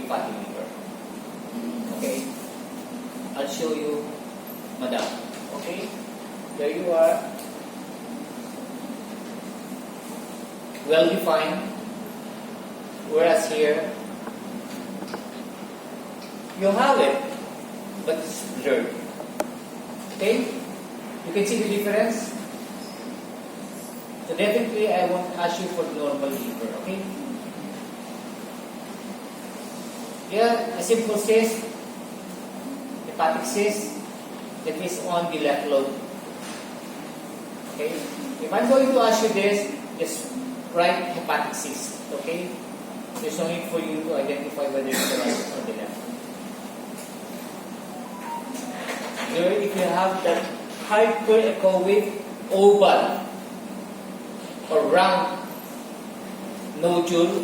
fatty liver. Okay? I'll show you, madam. Okay? There you are. Well defined. Whereas here, you have it, but it's blurred. Okay? You can see the difference? So definitely, I won't ask you for normal liver. Okay? Here, a simple cyst, hepatic cyst, that is on the left lobe. Okay? If I'm going to ask you this, just write hepatic cyst. Okay? There's no need for you to identify whether it's the right or the left. Here, if you have that hyperechoic oval or round nodule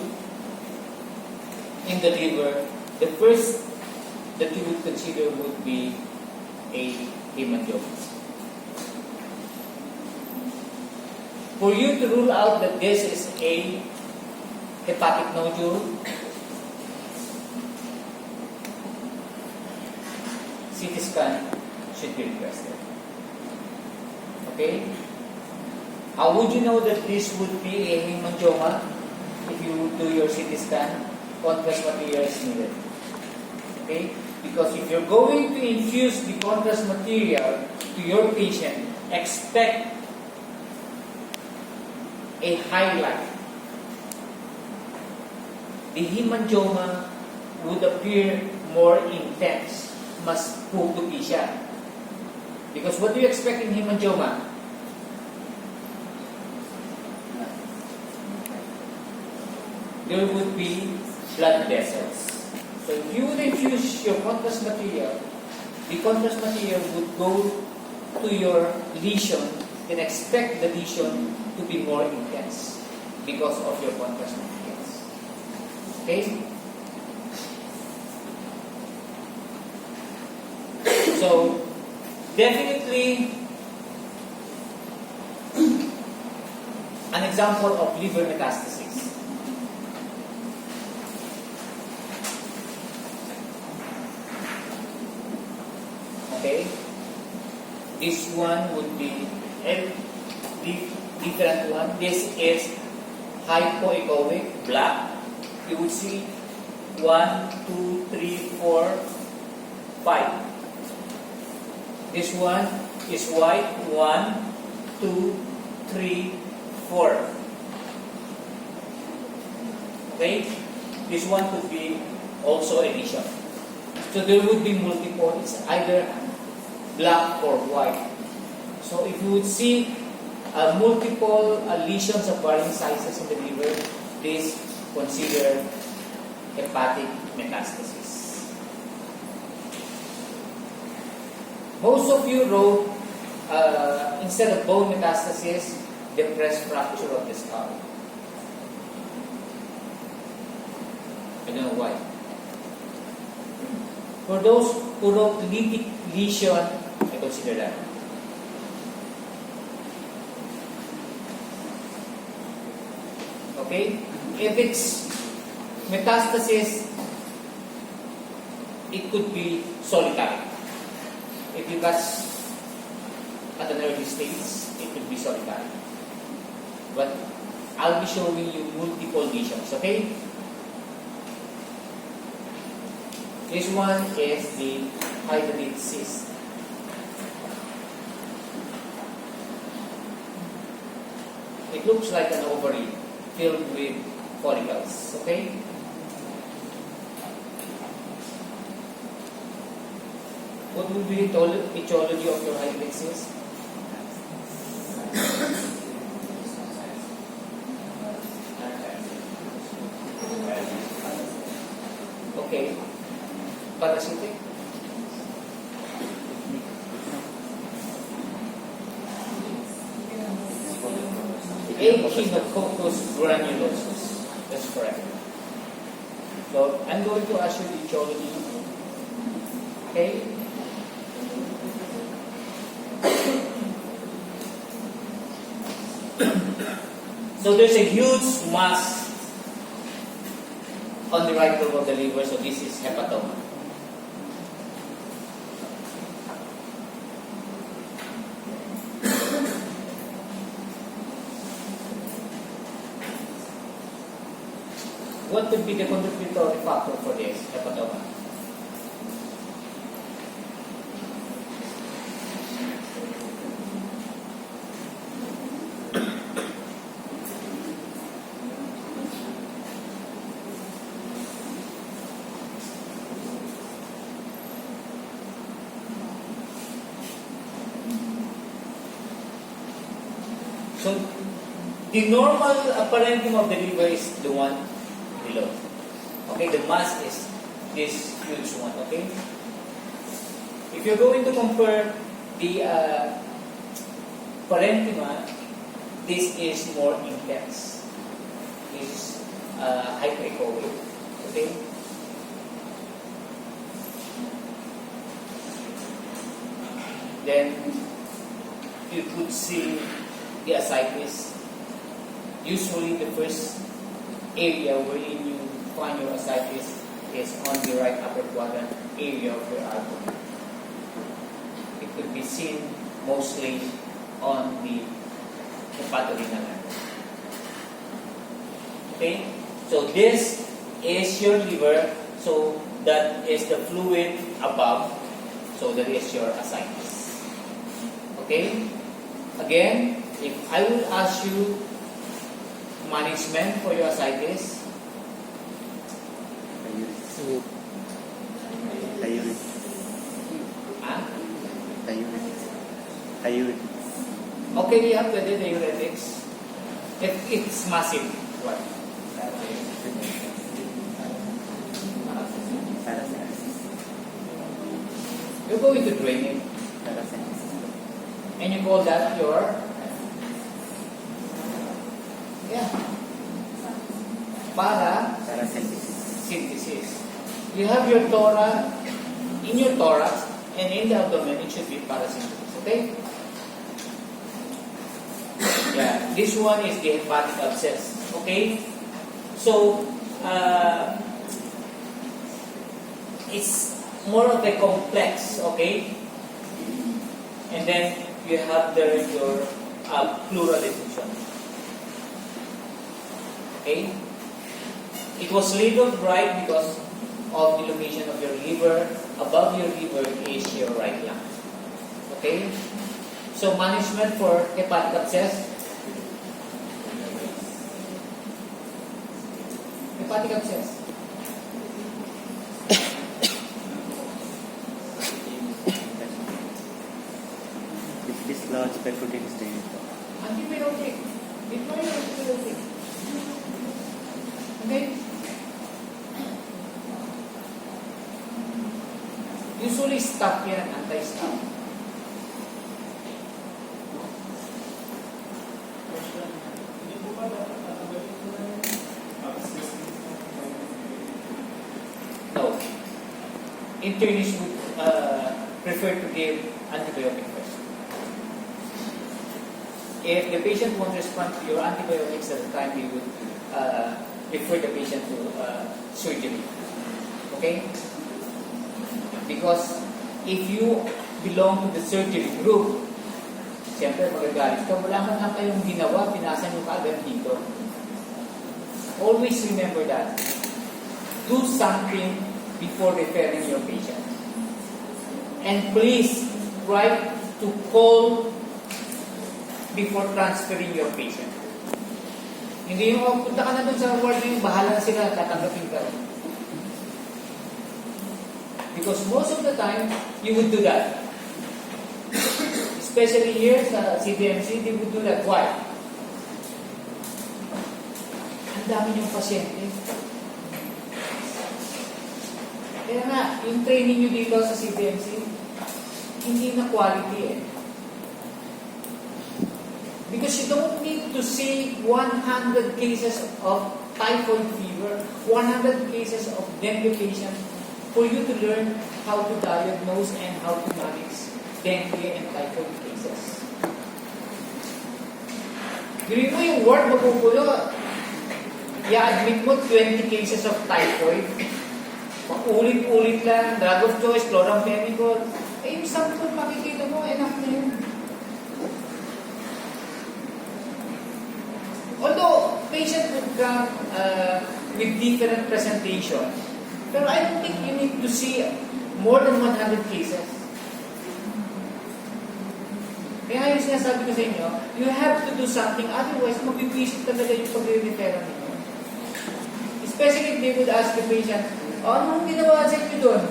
in the liver, the first that you would consider would be a hemangioma. For you to rule out that this is a hepatic nodule, CT scan should be requested. Okay? How would you know that this would be a hemangioma? If you do your CT scan, contrast material is needed. Okay? Because if you're going to infuse the contrast material to your patient, expect a highlight. The hemangioma would appear more intense. Mas puputi siya. Because what do you expect in hemangioma? There would be blood vessels. So if you would infuse your contrast material, the contrast material would go to your lesion and expect the lesion to be more intense because of your contrast materials. Okay? So, definitely, an example of liver metastasis. Okay? This one would be a different one. This is hypoechoic, black. You would see 1, 2, 3, 4, 5. This one is white. 1, 2, 3, 4. Okay? This one could be also a lesion. So there would be multiple. It's either black or white. So if you would see multiple lesions of varying sizes in the liver, please consider hepatic metastasis. Most of you wrote, instead of bone metastasis, depressed fracture of the skull. I don't know why. For those who wrote lytic lesion, I consider that. Okay? If it's metastasis, it could be solitary. If you catch at an early stage, it could be solitary. But I'll be showing you multiple lesions, okay? This one is the hydrated cyst. It looks like an ovary filled with follicles, okay? What will be the etiology of your hydrated cyst? Okay. Parasitic? Echinococcus granulosus. That's correct. So, I'm going to ask you the etiology. Okay? So, there's a huge mass on the right lobe of the liver, so this is hepatoma. What would be the contributory factor for this hepatoma? So, the normal parenchyma of the liver is the one below. Okay, the mass is this huge one. Okay, if you're going to compare the parenchyma, this is more intense. This is hyperechoic. Okay. Then you could see the ascites. Usually the first area wherein you find your ascites is on the right upper quadrant area of your abdomen. It could be seen mostly on the hepatorenal gland. Okay? So this is your liver, so that is the fluid above, so that is your ascites. Okay? Again, if I will ask you management for your ascites, okay, we have the diuretics. If it's massive, what? You're going to drain it. And you call that your synthesis. You have your in your thorax and in the abdomen, it should be parasympathesis. Okay? Yeah, this one is the hepatic abscess. Okay? So, it's more of a complex. Okay? And then you have there your pleural effusion. Okay? It was labeled right because of the location of your liver. Above your liver is your right lung. Okay? So management for hepatic abscess. Hepatic abscess. If this large perforating stain. Antibiotic. Deploy antibiotic. Okay? Usually stop yan, anti-stop. No. Internists would prefer to give antibiotic first. If the patient won't respond to your antibiotics at the time, we would refer the patient to surgery. Okay? Because if you belong to the surgery group, siyempre magagalit ka, wala man lang kayong ginawa, pinasa nyo kaagad dito. Always remember that. Do something before referring your patient. And please try to call before transferring your patient. Hindi yung punta ka na dun sa ward yung bahala sila, tatanggapin ka. Because most of the time, you would do that. Especially here sa CDMC, they would do that. Why? Ang dami niyong pasyente. Kaya nga, yung training nyo dito sa CDMC, hindi na quality eh. Because you don't need to see 100 cases of typhoid fever, 100 cases of dengue patient for you to learn how to diagnose and how to manage dengue and typhoid cases. Gawin mo yung word mapupulo. i-admit mo 20 cases of typhoid, ulit-ulit lang, drug of choice, chloramphenicol, yung sample makikita mo, enough na yun. Although, patient would come with different presentation, pero I don't think you need to see more than 100 cases. Kaya yung sinasabi ko sa inyo, you have to do something, otherwise mabibisit talaga yung pag-referral ninyo. Especially if they would ask the patient, anong ginawa sa inyo doon?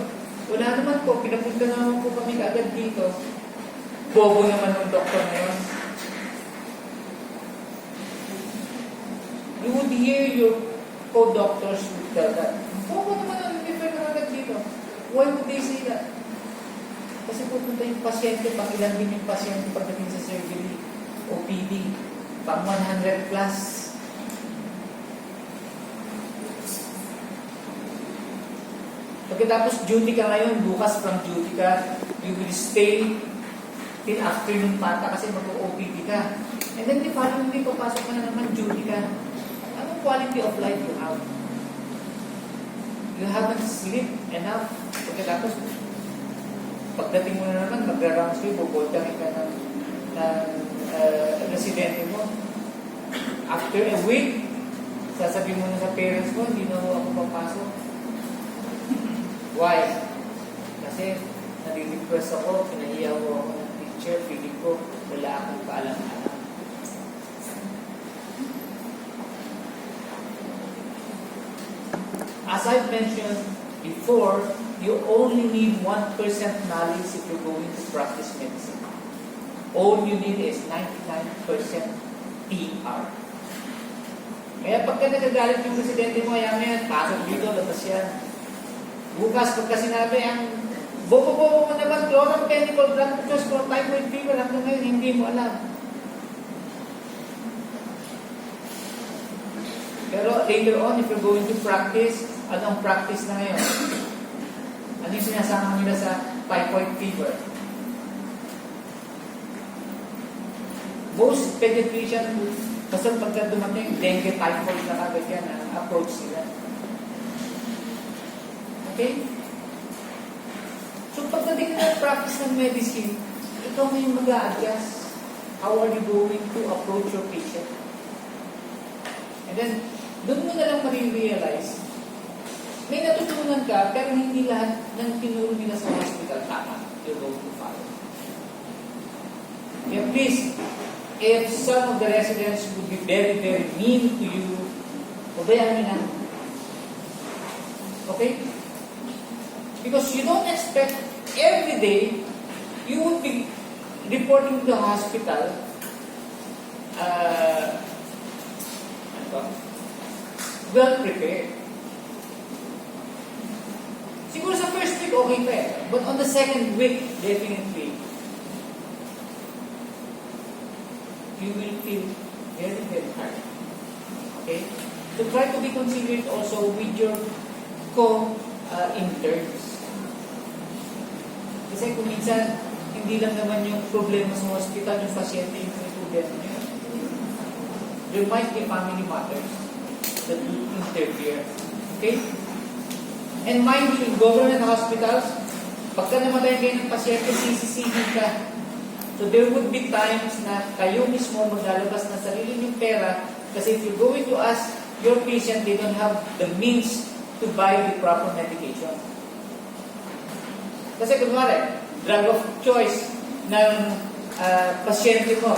Wala naman po, pinapunta naman po kami agad dito. Bobo naman ng doktor na yun. You would hear your co-doctors would tell that, bobo naman ang refer na agad dito. Why would they say that? Kasi pupunta yung pasyente, pakilan din yung pasyente pagdating sa surgery, OPD, pang 100 plus. Pagkatapos duty ka ngayon, bukas from duty ka, you will stay till afternoon pata kasi mag-OPD ka. And then the following day, papasok ka na naman, duty ka. Anong quality of life you have? You haven't slept enough. Pagkatapos, pagdating mo na naman, mag-rounds kayo, bubultangin ka ng residente mo. After a week, sasabihin mo na sa parents mo, hindi na ako papasok. Why? Kasi nare-request ako, pinahiyaw ako ng teacher, feeling ko, wala akong kaalam-alam. As I've mentioned before, you only need 1% knowledge if you're going to practice medicine. All you need is 99% PR. Kaya pagka nagagalit yung residente mo, yan, pasok dito, labas yan. Bukas, pagka sinabi, ang bobo-bobo mo naman, chloramphenicol, drug of choice, typhoid fever, hanggang ngayon, hindi mo alam. Pero later on, if you're going to practice, anong practice na ngayon? Ano yung sinasama nila sa typhoid fever? Most pediatrician, basta pagka dumating, dengue, typhoid na kagad yan, ang approach sila. Okay? So pagdating na practice ng medicine, ikaw may mag-a-adjust. How are you going to approach your patient? And then, doon mo na lang marirealize, may natutunan ka, pero hindi lahat ng tinuro nila sa hospital tama. You're going to follow. Yeah, please, if some of the residents would be very, very mean to you, obayan nyo na. Okay? Because you don't expect every day you would be reporting to the hospital well prepared. Siguro sa first week okay pa eh. But on the second week, definitely you will feel very, very hard. Okay? So try to be considerate also with your co-interns. Kasi kung minsan, hindi lang naman yung problema sa hospital, yung pasyente yung problema niya. There might be family matters that will interfere. Okay? And mind you, in government hospitals, pagka namatay kayo ng pasyente, sisisihin ka. So there would be times na kayo mismo maglalabas ng sarili niyong pera kasi if you're going to ask your patient, they don't have the means to buy the proper medication. Kasi kunwari, drug of choice ng pasyente mo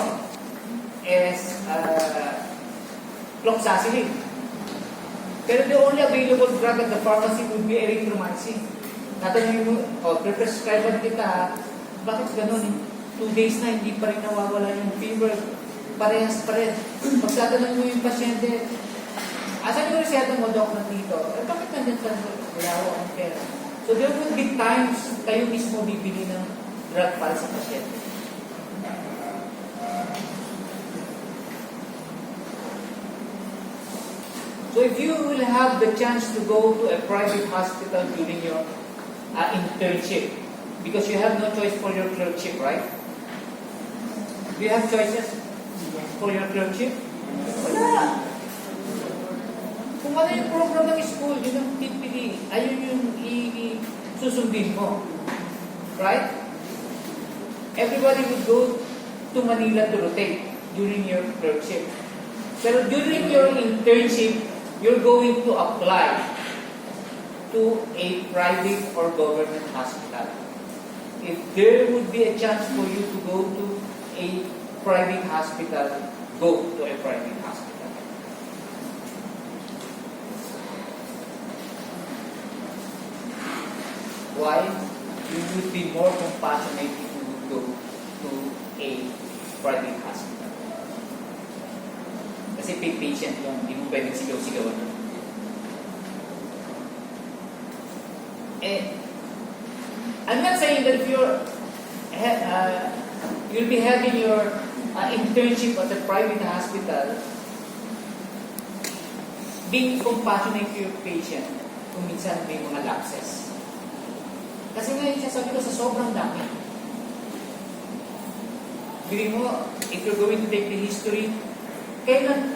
is cloxacillin. Pero the only available drug at the pharmacy would be erythromycin. Natanong mo, pre-prescribe kita, bakit ganun? 2 days na, hindi pa rin nawawala yung fever. Parehas pa rin. Pag tatanong mo yung pasyente, asan yung reseta mo, Doc, nandito? Bakit nandyan sa wala ang pera? So there would be times kayo mismo bibili ng drug para sa pasyente. So if you will have the chance to go to a private hospital during your internship, because you have no choice for your clerkship, right? Do you have choices for your clerkship? Wala. Kung ano yung program ng school, yun ang TPD, ayun yung susundin mo. Right? Everybody would go to Manila to rotate during your clerkship. Pero during your internship, you're going to apply to a private or government hospital. If there would be a chance for you to go to a private hospital, go to a private hospital. Why? You would be more compassionate if you would go to a private hospital. Kasi patient yun, hindi mo pwedeng sigaw-sigawan. I'm not saying that if you'll be having your internship at a private hospital, being compassionate to your patient kung minsan may mga lapses. Kasi ngayon siya sabi ko sa sobrang dami. Bili mo, if you're going to take the history, kailan po